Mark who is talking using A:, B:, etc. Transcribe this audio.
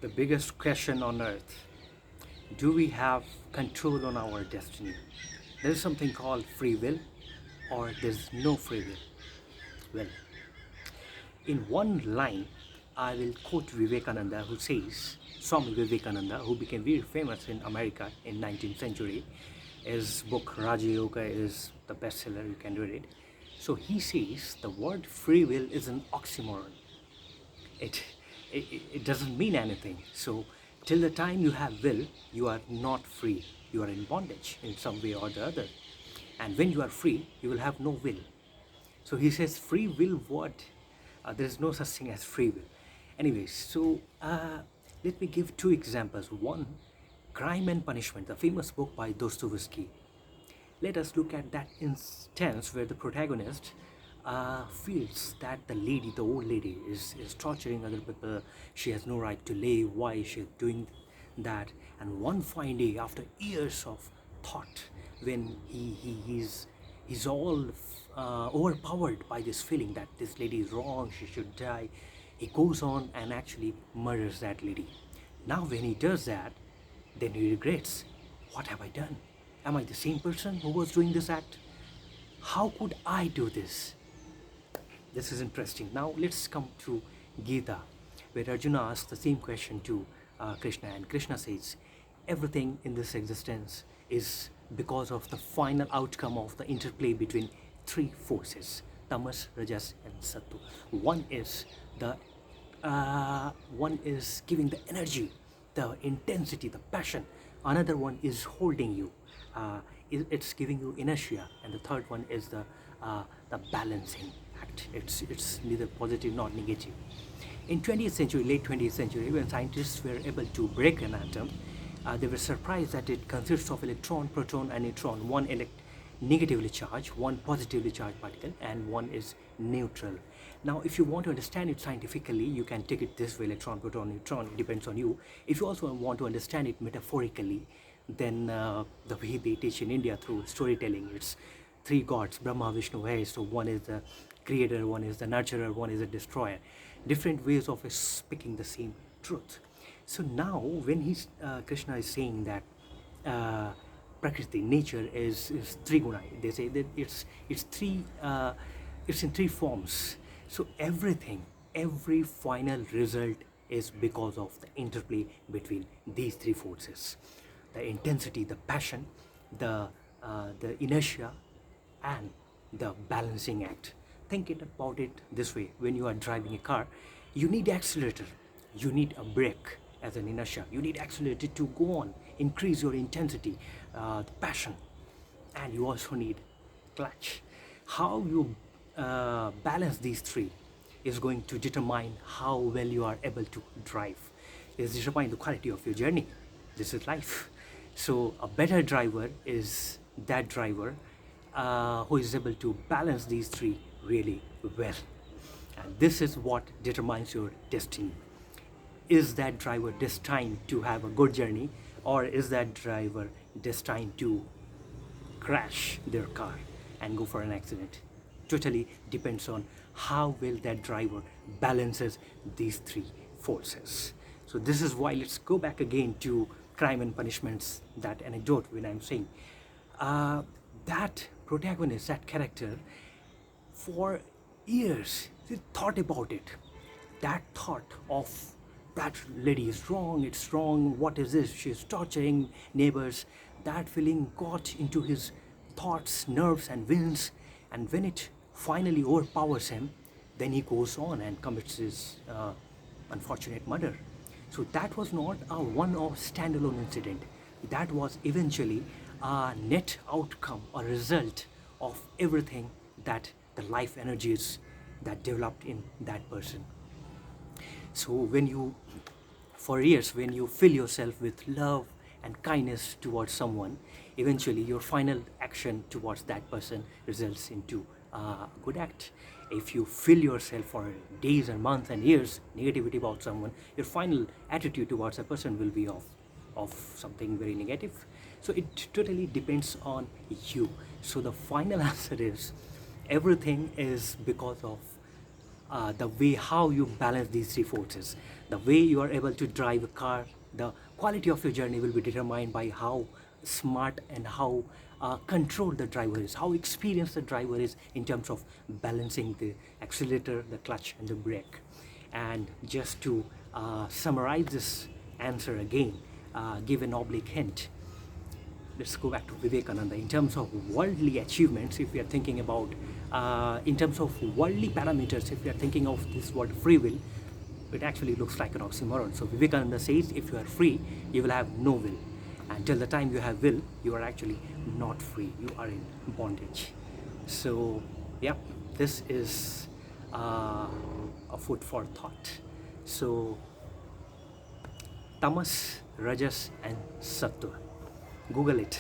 A: The biggest question on earth: do we have control on our destiny? There is something called free will, or there's no free will. Well, in one line, I will quote Vivekananda, who says, Swami Vivekananda, who became very famous in America in 19th century. His book Raja Yoga is the bestseller, you can read it. So he says the word free will is an oxymoron. it, it doesn't mean anything. So till the time you have will, you are not free. You are in bondage in some way or the other. And when you are free, you will have no will. So he says, free will what? There is no such thing as free will. Anyways, so let me give two examples. One, Crime and Punishment, the famous book by Dostoevsky. Let us look at that instance where the protagonist feels that the lady, the old lady, is torturing other people. She has no right to live. Why is she doing that? And one fine day, after years of thought, when he's all overpowered by this feeling that this lady is wrong, she should die, he goes on and actually murders that lady. Now, when he does that, then he regrets, what have I done? Am I the same person who was doing this act? How could I do this? This is interesting. Now let's come to Gita, where Arjuna asks the same question to Krishna, and Krishna says, everything in this existence is because of the final outcome of the interplay between three forces: tamas, rajas, and sattva. One is giving the energy, the intensity, the passion. Another one is holding you. It's giving you inertia, and the third one is the balancing act. It's neither positive nor negative. In 20th century, late 20th century, when scientists were able to break an atom, they were surprised that it consists of electron, proton, and neutron. One negatively charged, one positively charged particle, and one is neutral. Now, if you want to understand it scientifically, you can take it this way: electron, proton, neutron. It depends on you. If you also want to understand it metaphorically, then the way they teach in India through storytelling, it's three gods: Brahma, Vishnu, Mahesh. So one is the creator, one is the nurturer, one is the destroyer. Different ways of speaking the same truth. So now, when Krishna is saying that Prakriti, nature is three guna, they say that it's in three forms. So everything, every final result is because of the interplay between these three forces: the intensity, the passion, the inertia, and the balancing act. Think about it this way: when you are driving a car, you need accelerator, you need a brake as an inertia, you need accelerator to go on, increase your intensity, the passion, and you also need clutch. How you balance these three is going to determine how well you are able to drive. It determines the quality of your journey. This is life. So a better driver is that driver who is able to balance these three really well. And this is what determines your destiny. Is that driver destined to have a good journey, or is that driver destined to crash their car and go for an accident? Totally depends on how well that driver balances these three forces. So this is why, let's go back again to Crime and Punishments, that anecdote, when I'm saying that protagonist, that character, for years he thought about it. That thought of that lady is wrong, it's wrong, what is this, she's torturing neighbors, that feeling got into his thoughts, nerves, and veins. And when it finally overpowers him, then he goes on and commits his unfortunate murder. So that was not a one-off standalone incident. That was eventually a net outcome, a result of everything that the life energies that developed in that person. So when you, for years, when you fill yourself with love and kindness towards someone, eventually your final action towards that person results into a good act. If you fill yourself for days and months and years negativity about someone, your final attitude towards a person will be of something very negative. So it totally depends on you. So the final answer is, everything is because of the way how you balance these three forces, the way you are able to drive a car, the quality of your journey will be determined by how smart and how controlled the driver is, how experienced the driver is in terms of balancing the accelerator, the clutch, and the brake. And just to summarize this answer again, give an oblique hint. Let's go back to Vivekananda. In terms of worldly achievements, if we are thinking about, in terms of worldly parameters, if we are thinking of this word free will, it actually looks like an oxymoron. So Vivekananda says, if you are free, you will have no will. And till the time you have will, you are actually not free. You are in bondage. So, yeah, this is a food for thought. So, tamas, rajas, and sattva. Google it.